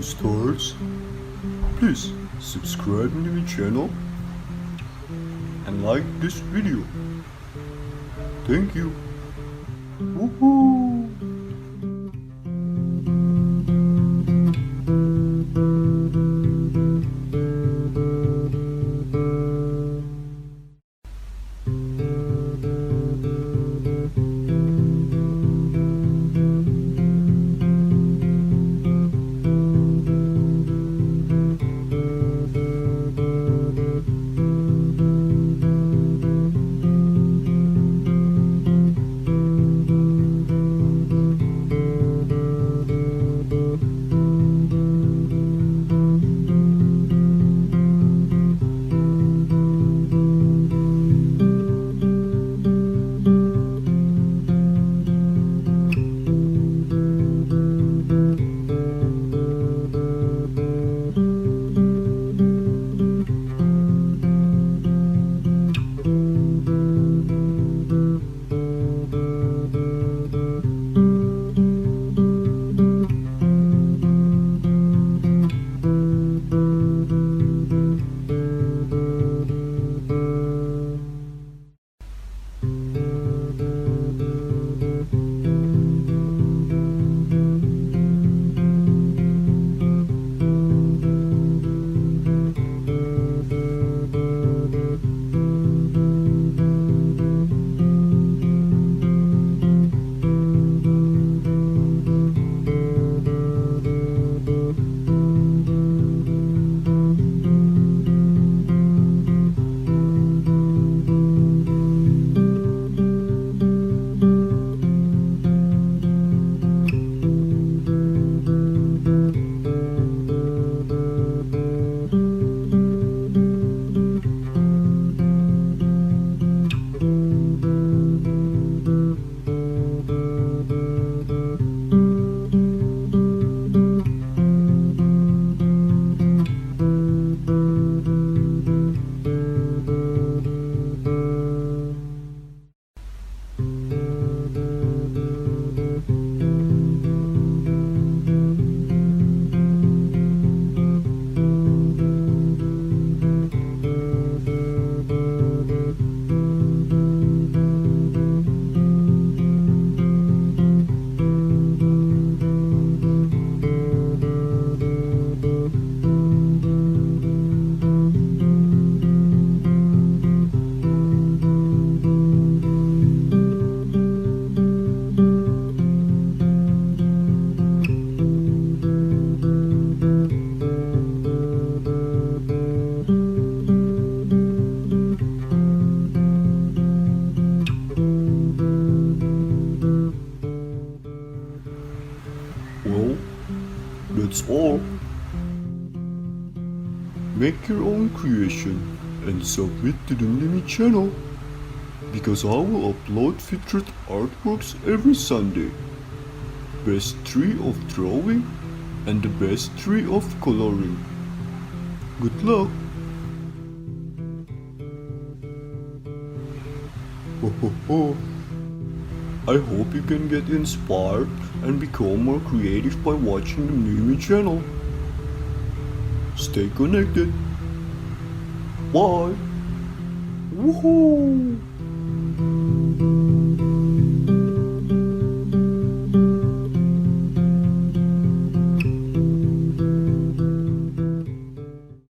stars, please subscribe to my channel and like this video. Thank you. Woohoo! Well, that's all. Make your own creation and submit to the Mimi channel, because I will upload featured artworks every Sunday. Best 3 of drawing and the best 3 of coloring. Good luck! Ho ho ho! I hope you can get inspired and become more creative by watching the Mimi channel. Stay connected. Bye. Woohoo!